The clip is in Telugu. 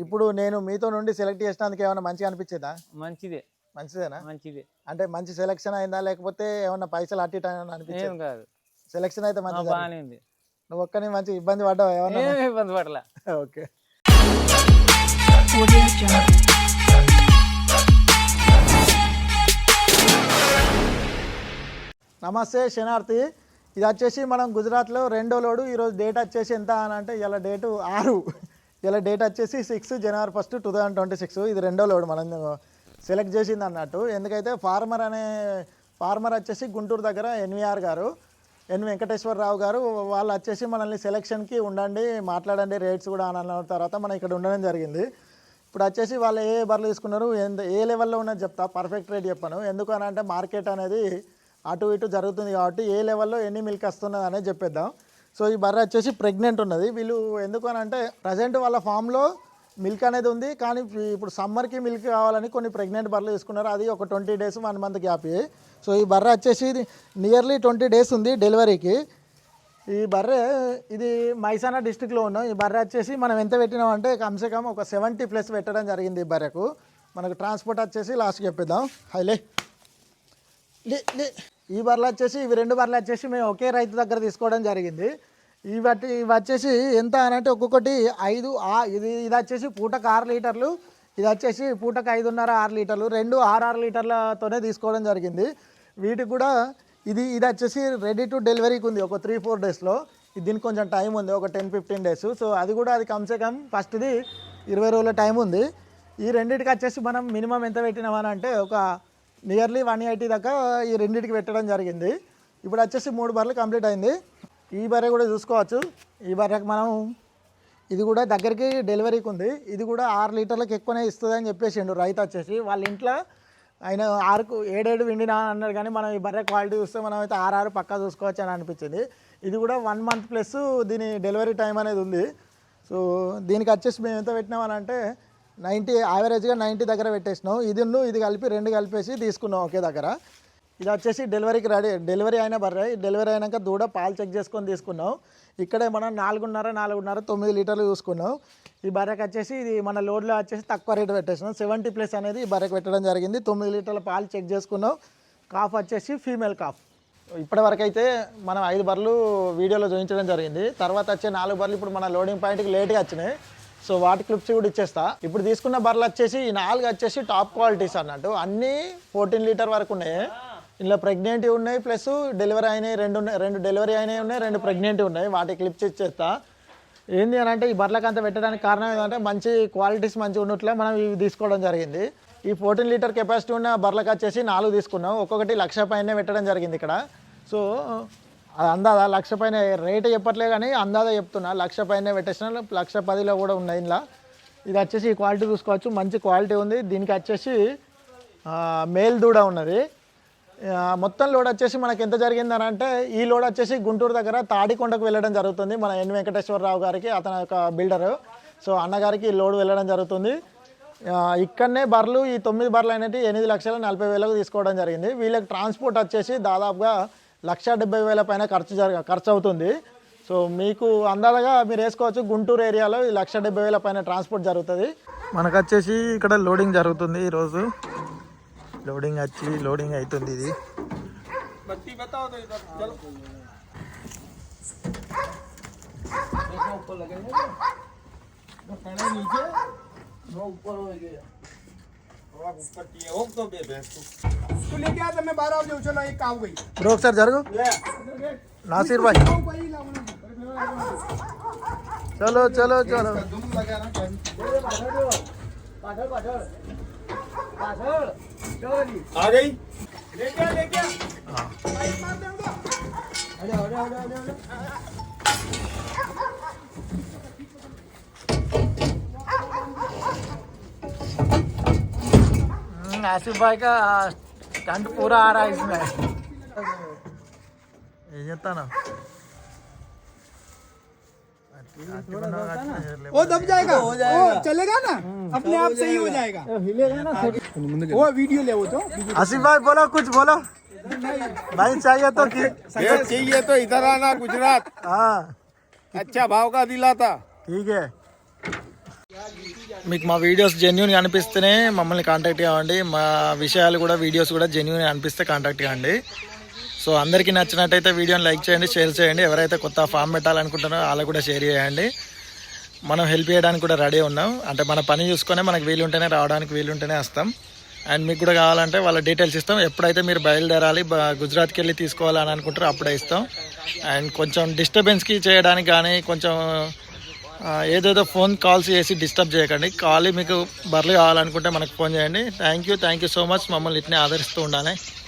ఇప్పుడు నేను మీతో నుండి సెలెక్ట్ చేసినందుకు ఏమైనా మంచిగా అనిపించిందా? మంచిదేనా? అంటే మంచి సెలెక్షన్ అయిందా లేకపోతే ఏమన్నా పైసలు అటు ఇటు అనిపించింది? సెలెక్షన్ అయితే మంచిగా బాగానే. నువ్వు ఒక్కని మంచి ఇబ్బంది పడ్డావు ఏమన్నా? ఇబ్బంది పడలా. ఓకే. నమస్తే శనార్థి. ఇది వచ్చేసి మనం గుజరాత్లో రెండో లోడు. ఈరోజు డేట్ వచ్చేసి ఎంత అని అంటే ఇలా డేటు 6, ఇలా డేట్ వచ్చేసి 6 జనవరి 1, 2026. ఇది రెండో లోడు మనం సెలెక్ట్ చేసింది అన్నట్టు. ఎందుకైతే ఫార్మర్ వచ్చేసి గుంటూరు దగ్గర ఎన్విఆర్ గారు, ఎన్ వెంకటేశ్వరరావు గారు, వాళ్ళు వచ్చేసి మనల్ని సెలెక్షన్కి ఉండండి, మాట్లాడండి రేట్స్ కూడా అని అన్న తర్వాత మనం ఇక్కడ ఉండడం జరిగింది. ఇప్పుడు వచ్చేసి వాళ్ళు ఏ బర్రెలు తీసుకున్నారు, ఏ లెవెల్లో ఉన్నది చెప్తా, పర్ఫెక్ట్ రేట్ చెప్పాను. ఎందుకు అని అంటే మార్కెట్ అనేది అటు ఇటు జరుగుతుంది కాబట్టి ఏ లెవెల్లో ఎన్ని మిల్క్ వస్తున్నది అనేది చెప్పేద్దాం. సో ఈ బర్రె వచ్చేసి ప్రెగ్నెంట్ ఉన్నది. వీళ్ళు ఎందుకు అని అంటే ప్రజెంట్ వాళ్ళ ఫామ్లో మిల్క్ అనేది ఉంది, కానీ ఇప్పుడు సమ్మర్కి మిల్క్ కావాలని కొన్ని ప్రెగ్నెంట్ బర్రెలు తీసుకున్నారు. అది ఒక 20 days 1 month గ్యాప్. సో ఈ బర్రె వచ్చేసి నియర్లీ 20 days ఉంది డెలివరీకి. ఈ బర్రె ఇది మైసానా డిస్టిక్లో ఉన్నాం. ఈ బర్రె వచ్చేసి మనం ఎంత పెట్టినాం అంటే కమ్సే కమ్ ఒక 70+ పెట్టడం జరిగింది ఈ బర్రెకు. మనకు ట్రాన్స్పోర్ట్ వచ్చేసి లాస్ట్కి చెప్పేద్దాం. హైలే ఈ బర్రెలు వచ్చేసి ఇవి 2 బర్రెలు వచ్చేసి మేము ఒకే రైతు దగ్గర తీసుకోవడం జరిగింది. ఇవి వచ్చేసి ఎంత అని అంటే ఒక్కొక్కటి 5 ఇది వచ్చేసి పూటకు 6 లీటర్లు, ఇది వచ్చేసి పూటకు 5.5-6 లీటర్లు, 2 6 లీటర్లతోనే తీసుకోవడం జరిగింది. వీటికి కూడా ఇది వచ్చేసి రెడీ టు డెలివరీకి ఉంది ఒక 3-4 daysలో. దీనికి కొంచెం టైం ఉంది, ఒక 10-15 days. సో అది కూడా అది కమ్సే కమ్ ఫస్ట్ది 20 రోజుల టైం ఉంది. ఈ రెండింటికి వచ్చేసి మనం మినిమం ఎంత పెట్టినామని అంటే ఒక నియర్లీ 180 దాకా ఈ రెండింటికి పెట్టడం జరిగింది. ఇప్పుడు వచ్చేసి 3 బర్రెలు కంప్లీట్ అయింది. ఈ బర్రె కూడా చూసుకోవచ్చు. ఈ బర్రెకి మనం ఇది కూడా దగ్గరికి డెలివరీకి ఉంది. ఇది కూడా 6 లీటర్లకు ఎక్కువనే ఇస్తుంది అని చెప్పేసిండు రైతు వచ్చేసి. వాళ్ళ ఇంట్లో ఆయన 7 విండినా అన్నారు, కానీ మనం ఈ బర్రె క్వాలిటీ చూస్తే మనం అయితే 6 పక్కా చూసుకోవచ్చు అని అనిపించింది. ఇది కూడా 1 month ప్లస్ దీని డెలివరీ టైం అనేది ఉంది. సో దీనికి వచ్చేసి మేము ఎంత పెట్టినామని అంటే 90, యావరేజ్గా 90 దగ్గర పెట్టేసినాం. ఇది కలిపి 2 కలిపేసి తీసుకున్నాం ఒకే దగ్గర. ఇది వచ్చేసి డెలివరీకి డెలివరీ అయిన బర్రె. డెలివరీ అయినాక దూడ పాలు చెక్ చేసుకొని తీసుకున్నాం. ఇక్కడే మనం 4.5-9 లీటర్లు చూసుకున్నాం. ఈ బర్రెకి వచ్చేసి ఇది మన లోడ్లో వచ్చేసి తక్కువ రేటు పెట్టేసినాం. 70+ అనేది ఈ బర్రెకి పెట్టడం జరిగింది. 9 లీటర్ల పాలు చెక్ చేసుకున్నాం. కాఫ్ వచ్చేసి ఫీమేల్ కాఫ్. ఇప్పటివరకు అయితే మనం 5 బర్రెలు వీడియోలో చూపించడం జరిగింది. తర్వాత వచ్చే 4 బర్రెలు ఇప్పుడు మన లోడింగ్ పాయింట్కి లేట్గా వచ్చినాయి. సో వాటి క్లిప్స్ కూడా ఇచ్చేస్తా. ఇప్పుడు తీసుకున్న బర్రెలు వచ్చేసి ఈ 4 వచ్చేసి టాప్ క్వాలిటీస్ అన్నట్టు. అన్నీ 14 లీటర్ వరకు ఉన్నాయి. ఇందులో ప్రెగ్నెంట్ ఉన్నాయి, ప్లస్ డెలివరీ అయినాయి, 2 డెలివరీ అయినాయి ఉన్నాయి, 2 ప్రెగ్నెంట్ ఉన్నాయి. వాటి క్లిప్స్ ఇచ్చేస్తా. ఏంది అని అంటే ఈ బర్రెలకు అంతా పెట్టడానికి కారణం ఏంటంటే మంచి క్వాలిటీస్ మంచిగా ఉన్నట్లే మనం ఇవి తీసుకోవడం జరిగింది. ఈ 14 లీటర్ కెపాసిటీ ఉన్న బర్రెలకు వచ్చేసి 4 తీసుకున్నాం. ఒక్కొక్కటి 1,00,000 పైనే పెట్టడం జరిగింది ఇక్కడ. సో అది అందాదా 1,00,000 పైన రేట్ చెప్పట్లే, కానీ అందాదా చెప్తున్నా. 1,00,000 పైన పెట్టేసిన 1,10,000 కూడా ఉన్నాయి ఇందులో. ఇది వచ్చేసి ఈ క్వాలిటీ చూసుకోవచ్చు, మంచి క్వాలిటీ ఉంది. దీనికి వచ్చేసి మేల్ దూడ ఉన్నది. మొత్తం లోడ్ వచ్చేసి మనకి ఎంత జరిగిందని అంటే ఈ లోడ్ వచ్చేసి గుంటూరు దగ్గర తాడికొండకు వెళ్ళడం జరుగుతుంది. మన ఎన్ వెంకటేశ్వరరావు గారికి, అతని యొక్క బిల్డరు. సో అన్నగారికి ఈ లోడ్ వెళ్ళడం జరుగుతుంది. ఇక్కడనే బర్రెలు ఈ 9 బర్రెలు అనేవి 8,40,000 తీసుకోవడం జరిగింది. వీళ్ళకి ట్రాన్స్పోర్ట్ వచ్చేసి దాదాపుగా 1,70,000 పైన ఖర్చు అవుతుంది. సో మీకు అందాలుగా మీరు వేసుకోవచ్చు. గుంటూరు ఏరియాలో ఈ 1,70,000 పైన ట్రాన్స్పోర్ట్ జరుగుతుంది. మనకు వచ్చేసి ఇక్కడ లోడింగ్ జరుగుతుంది. ఈరోజు లోడింగ్ అవుతుంది. ఇది బ్రో ఒకసారి జరుగు నాసిర్ భాయ్. చలో చలో చలో आ गई आसिफ भाई का स्टंट पूरा आ रहा है इसमें. ये जाता ना वो दब जाएगा, हो जाएगा, वो चलेगा ना अपने आप सही हो जाएगा, हिलेगा ना. वो वीडियो ले वो तो आसिफ भाई बोलो, कुछ बोलो भाई. चाहिए तो चाहिए तो इधर आना गुजरात. हाँ अच्छा भाव का दिला था. ठीक है. మీకు మా వీడియోస్ జెన్యూన్ అనిపిస్తేనే మమ్మల్ని కాంటాక్ట్ కావండి. మా విషయాలు కూడా వీడియోస్ కూడా జెన్యూన్ అనిపిస్తే కాంటాక్ట్ కావండి. సో అందరికీ నచ్చినట్టయితే వీడియోని లైక్ చేయండి, షేర్ చేయండి. ఎవరైతే కొత్త ఫామ్ పెట్టాలనుకుంటున్నారో వాళ్ళకు కూడా షేర్ చేయండి. మనం హెల్ప్ చేయడానికి కూడా రెడీ ఉన్నాం. అంటే మన పని చూసుకొని మనకు వీలుంటేనే రావడానికి, వీలుంటేనే వస్తాం. అండ్ మీకు కూడా కావాలంటే వాళ్ళ డీటెయిల్స్ ఇస్తాం. ఎప్పుడైతే మీరు బయలుదేరాలి, గుజరాత్కి వెళ్ళి తీసుకోవాలని అనుకుంటారో అప్పుడే ఇస్తాం. అండ్ కొంచెం డిస్టర్బెన్స్కి చేయడానికి కానీ కొంచెం ఏదేదో ఫోన్ కాల్స్ చేసి డిస్టర్బ్ చేయకండి. మీకు బర్రెలు కావాలనుకుంటే మనకు ఫోన్ చేయండి. Thank you so much. మమ్మల్ని ఇట్నే ఆదరిస్తూ ఉండాలి.